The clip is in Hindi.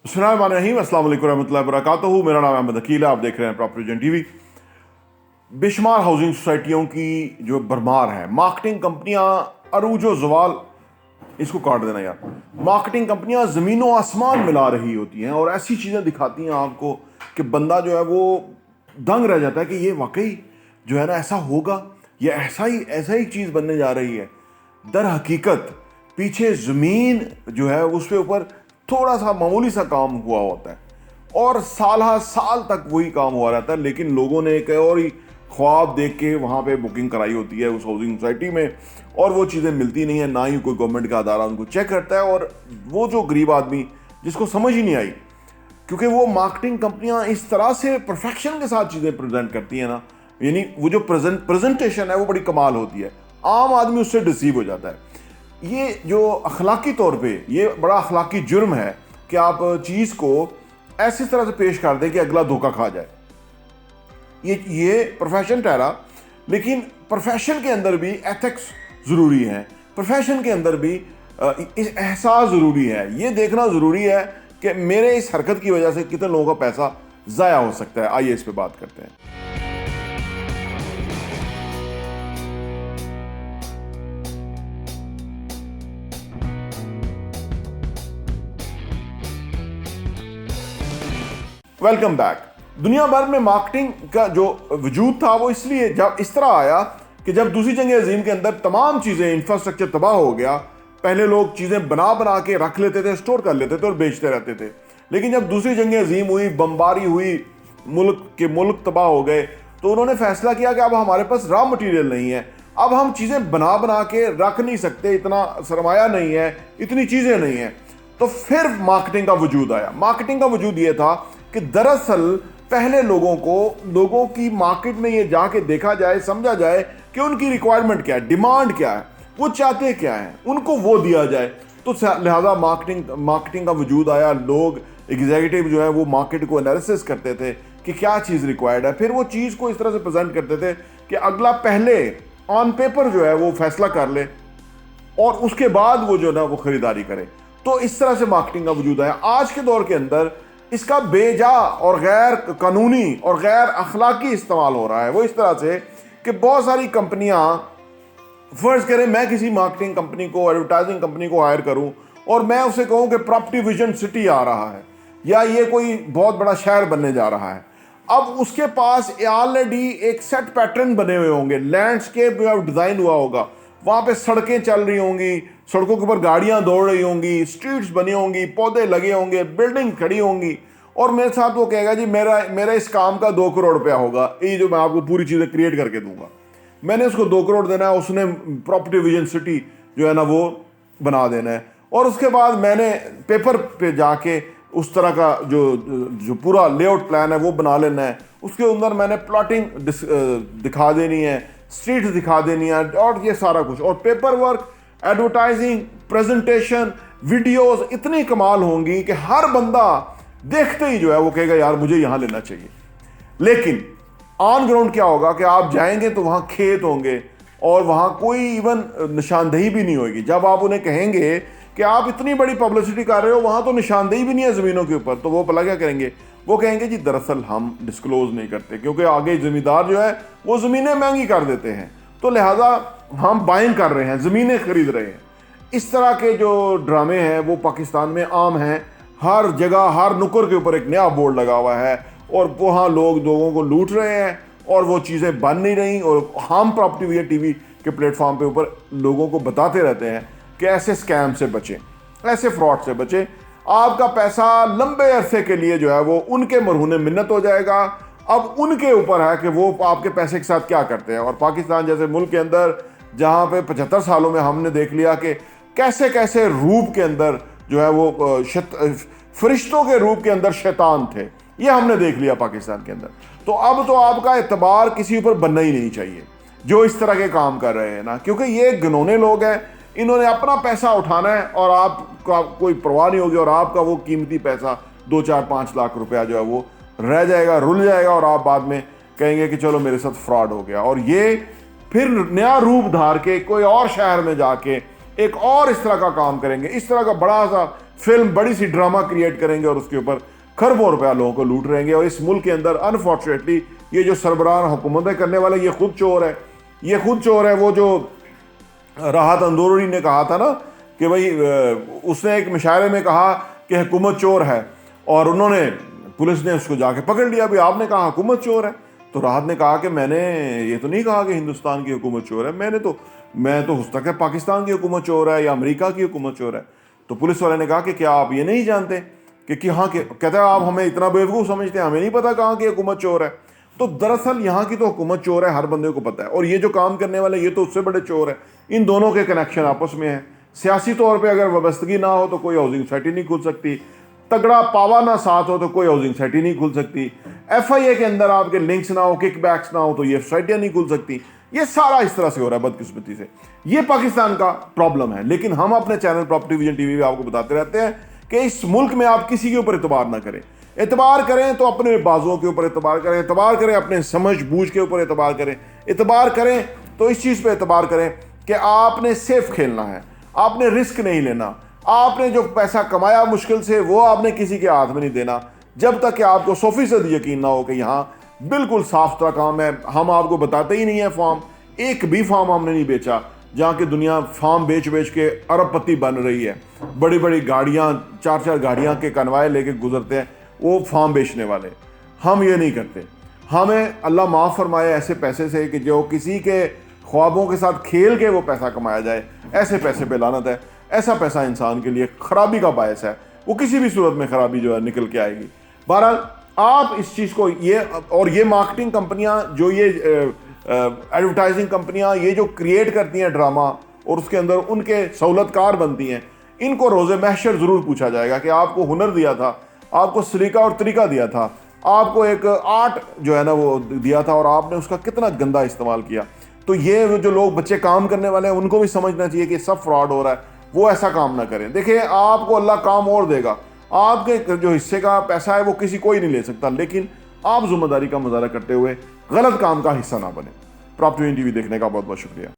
बिस्मिल्लाहिर्रहमानिर्रहीम, अस्सलाम वालेकुम रहमतुल्लाहि व बरकातुहू। मेरा नाम अहमद अकील है, आप देख रहे हैं प्रॉपर्टी विजन टीवी। बेशुमार हाउसिंग सोसाइटियों की जो भरमार है, मार्केटिंग कंपनियां अरूजो जवाल, इसको काट देना यार। मार्केटिंग कंपनियां ज़मीनों आसमान मिला रही होती हैं और ऐसी चीज़ें दिखाती हैं आपको कि बंदा जो है वो दंग रह जाता है कि ये वाकई जो है ना ऐसा होगा, ये ऐसा ही चीज़ बनने जा रही है। दर हकीकत पीछे ज़मीन जो है उसके ऊपर थोड़ा सा मामूली सा काम हुआ होता है और साल तक वही काम हुआ रहता है, लेकिन लोगों ने एक और ही ख्वाब देख के वहाँ पे बुकिंग कराई होती है उस हाउसिंग सोसाइटी में, और वो चीज़ें मिलती नहीं है, ना ही कोई गवर्नमेंट का अदारा उनको चेक करता है। और वो जो गरीब आदमी जिसको समझ ही नहीं आई, क्योंकि वो मार्केटिंग कंपनियां इस तरह से परफेक्शन के साथ चीज़ें प्रेजेंट करती हैं ना, यानी वो जो प्रेजेंटेशन है वो बड़ी कमाल होती है, आम आदमी उससे डिसीव हो जाता है। ये जो अखलाकी तौर पे ये बड़ा अखलाकी जुर्म है कि आप चीज़ को ऐसी तरह से पेश कर दें कि अगला धोखा खा जाए। ये प्रोफेशन ठहरा, लेकिन प्रोफेशन के अंदर भी एथिक्स ज़रूरी है, प्रोफेशन के अंदर भी एहसास ज़रूरी है, ये देखना ज़रूरी है कि मेरे इस हरकत की वजह से कितने लोगों का पैसा ज़ाया हो सकता है। आइए इस पे बात करते हैं। Welcome back. दुनिया भर में मार्केटिंग का जो वजूद था वो इसलिए जब इस तरह आया कि जब दूसरी जंग अजीम के अंदर तमाम चीज़ें, इंफ्रास्ट्रक्चर तबाह हो गया। पहले लोग चीज़ें बना के रख लेते थे, स्टोर कर लेते थे और बेचते रहते थे, लेकिन जब दूसरी जंग अजीम हुई, बमबारी हुई, मुल्क तबाह हो गए, तो उन्होंने फैसला किया कि अब हमारे पास रॉ मटीरियल नहीं है, अब हम चीज़ें बना के रख नहीं सकते, इतना सरमाया नहीं है, इतनी चीज़ें नहीं है। तो फिर मार्केटिंग का वजूद आया। मार्केटिंग का वजूद ये था कि दरअसल पहले लोगों की मार्केट में ये जाके देखा जाए, समझा जाए कि उनकी रिक्वायरमेंट क्या है, डिमांड क्या है, वो चाहते क्या है, उनको वो दिया जाए। तो लिहाजा मार्केटिंग का वजूद आया। लोग, एग्जीक्यूटिव जो है वो मार्केट को एनालिसिस करते थे कि क्या चीज़ रिक्वायर्ड है, फिर वो चीज़ को इस तरह से प्रेजेंट करते थे कि अगला पहले ऑन पेपर जो है वो फैसला कर ले और उसके बाद वो जो है वो खरीदारी करे। तो इस तरह से मार्केटिंग का वजूद आया। आज के दौर के अंदर इसका बेजा और गैर कानूनी और गैर अखलाकी इस्तेमाल हो रहा है। वो इस तरह से कि बहुत सारी कंपनियां, फर्ज करें मैं किसी मार्केटिंग कंपनी को, एडवर्टाइजिंग कंपनी को हायर करूं और मैं उसे कहूं कि प्रॉपर्टी विजन सिटी आ रहा है या ये कोई बहुत बड़ा शहर बनने जा रहा है। अब उसके पास ऑलरेडी एक सेट पैटर्न बने हुए होंगे, लैंडस्केप डिज़ाइन हुआ होगा, वहाँ पे सड़कें चल रही होंगी, सड़कों के ऊपर गाड़ियाँ दौड़ रही होंगी, स्ट्रीट्स बनी होंगी, पौधे लगे होंगे, बिल्डिंग खड़ी होंगी, और मेरे साथ वो कहेगा जी मेरा इस काम का 2 करोड़ रुपया होगा, ये जो मैं आपको पूरी चीज़ें क्रिएट करके दूंगा। मैंने उसको 2 करोड़ देना है, उसने प्रॉपर्टी विजन सिटी जो है ना वो बना देना है, और उसके बाद मैंने पेपर पे जाके उस तरह का जो पूरा लेआउट प्लान है वो बना लेना है। उसके अंदर मैंने प्लॉटिंग दिखा देनी है, स्ट्रीट दिखा देनी है, और ये सारा कुछ, और paper work, advertising, presentation, videos इतनी कमाल होंगी कि हर बंदा देखते ही जो है वो कहेगा यार मुझे यहां लेना चाहिए। लेकिन ऑन ग्राउंड क्या होगा कि आप जाएंगे तो वहां खेत होंगे और वहां कोई इवन निशानदेही भी नहीं होगी। जब आप उन्हें कहेंगे कि आप इतनी बड़ी पब्लिसिटी कर रहे हो, वहां तो निशानदेही भी नहीं है ज़मीनों के ऊपर, तो वो भला क्या करेंगे? वो कहेंगे जी दरअसल हम डिस्क्लोज नहीं करते, क्योंकि आगे ज़मींदार जो है वो ज़मीनें महंगी कर देते हैं, तो लिहाजा हम बाइंग कर रहे हैं, ज़मीनें खरीद रहे हैं। इस तरह के जो ड्रामे हैं वो पाकिस्तान में आम हैं। हर जगह, हर नुक्कड़ के ऊपर एक नया बोर्ड लगा हुआ है और वहाँ लोगों को लूट रहे हैं और वो चीज़ें बन नहीं रही। और हम प्रॉपर्टी विजन टीवी के प्लेटफॉर्म पे ऊपर लोगों को बताते रहते हैं कि ऐसे स्कैम से बचें, ऐसे फ्रॉड से बचें। आपका पैसा लंबे अरसे के लिए जो है वो उनके मरहूने मिन्नत हो जाएगा। अब उनके ऊपर है कि वो आपके पैसे के साथ क्या करते हैं। और पाकिस्तान जैसे मुल्क के अंदर, जहाँ पे 75 सालों में हमने देख लिया कि कैसे कैसे रूप के अंदर जो है वो फरिश्तों के रूप के अंदर शैतान थे, ये हमने देख लिया पाकिस्तान के अंदर। तो अब तो आपका एतबार किसी ऊपर बनना ही नहीं चाहिए जो इस तरह के काम कर रहे हैं ना, क्योंकि ये घिनौने लोग हैं, इन्होंने अपना पैसा उठाना है और आपका कोई परवाह नहीं होगी, और आपका वो कीमती पैसा 2, 4, 5 लाख रुपया जो है वो रह जाएगा, रुल जाएगा, और आप बाद में कहेंगे कि चलो मेरे साथ फ्रॉड हो गया। और ये फिर नया रूप धार के कोई और शहर में जाके एक और इस तरह का काम करेंगे। इस तरह का बड़ा सा फिल्म बड़ी सी ड्रामा क्रिएट करेंगे और उसके ऊपर खरबों रुपया लोगों को लूट रहेंगे। और इस मुल्क के अंदर अनफॉर्चुनेटली ये जो सरबराह हुकूमतें करने वाले ये खुद चोर है, ये खुद चोर है। वो जो राहत अंदूरी ने कहा था ना कि भाई उसने एक मुशायरे में कहा कि हुकूमत चोर है, और उन्होंने पुलिस ने उसको जाके पकड़ लिया, भाई आपने कहा हुकूमत चोर है। तो राहत ने कहा कि मैंने ये तो नहीं कहा कि हिंदुस्तान की हुकूमत चोर है, मैं तो हो सकता है पाकिस्तान की हुकूमत चोर है या अमेरिका की हुकूमत चोर है। तो पुलिस वाले ने कहा कि क्या आप ये नहीं जानते कि हाँ, कहते हैं आप हमें इतना बेवकूफ़ समझते हैं, हमें नहीं पता कहाँ की हुकूमत चोर है। तो दरअसल यहाँ की तो हुकूमत चोर है, हर बंदे को पता है। और ये जो काम करने वाले ये तो उससे बड़े चोर है। इन दोनों के कनेक्शन आपस में है। सियासी तौर पे अगर वाबस्तगी ना हो तो कोई हाउसिंग सोसाइटी नहीं खुल सकती, तगड़ा पावा ना साथ हो तो कोई हाउसिंग सोसाइटी नहीं खुल सकती, FIA के अंदर आपके लिंक्स ना हो, किकबैक्स ना हो तो ये सोसाइटियाँ नहीं खुल सकती। ये सारा इस तरह से हो रहा है बदकिस्मती से। ये पाकिस्तान का प्रॉब्लम है। लेकिन हम अपने चैनल प्रॉपर्टी विजन टीवी पे आपको बताते रहते हैं कि इस मुल्क में आप किसी के ऊपर एतबार ना करें। एतबार करें तो अपने बाजुओं के ऊपर एतबार करें, एतबार करें अपने समझ बूझ के ऊपर एतबार करें, एतबार करें तो इस चीज़ पे एतबार करें कि आपने सेफ खेलना है, आपने रिस्क नहीं लेना, आपने जो पैसा कमाया मुश्किल से वो आपने किसी के हाथ में नहीं देना जब तक कि आपको 100% यकीन ना हो कि यहाँ बिल्कुल साफ सुथरा काम है। हम आपको बताते ही नहीं है फार्म, एक भी फार्म हमने नहीं बेचा जहाँ की दुनिया फार्म बेच बेच के अरबपति बन रही है। बड़ी बड़ी गाड़ियाँ, 4-4 गाड़ियाँ के कन्वाए लेके गुजरते हैं वो फार्म बेचने वाले। हम ये नहीं करते। हमें अल्लाह माफ़ फरमाए ऐसे पैसे से कि जो किसी के ख्वाबों के साथ खेल के वो पैसा कमाया जाए, ऐसे पैसे पे लानत है। ऐसा पैसा इंसान के लिए खराबी का बायस है, वो किसी भी सूरत में खराबी जो है निकल के आएगी। बहरहाल आप इस चीज़ को ये मार्केटिंग कंपनियां जो ये एडवर्टाइजिंग कंपनियां ये जो क्रिएट करती हैं ड्रामा और उसके अंदर उनके सहूलतकार बनती हैं, इनको रोज़े महशर ज़रूर पूछा जाएगा कि आपको हुनर दिया था, आपको सलीका और तरीका दिया था, आपको एक आर्ट जो है ना वो दिया था और आपने उसका कितना गंदा इस्तेमाल किया। तो ये जो लोग बच्चे काम करने वाले हैं उनको भी समझना चाहिए कि सब फ्रॉड हो रहा है, वो ऐसा काम ना करें। देखिए आपको अल्लाह काम और देगा, आपके जो हिस्से का पैसा है वो कोई नहीं ले सकता, लेकिन आप जिम्मेदारी का मुजाहरा करते हुए गलत काम का हिस्सा ना बने। प्रॉपर्टी टीवी देखने का बहुत बहुत शुक्रिया।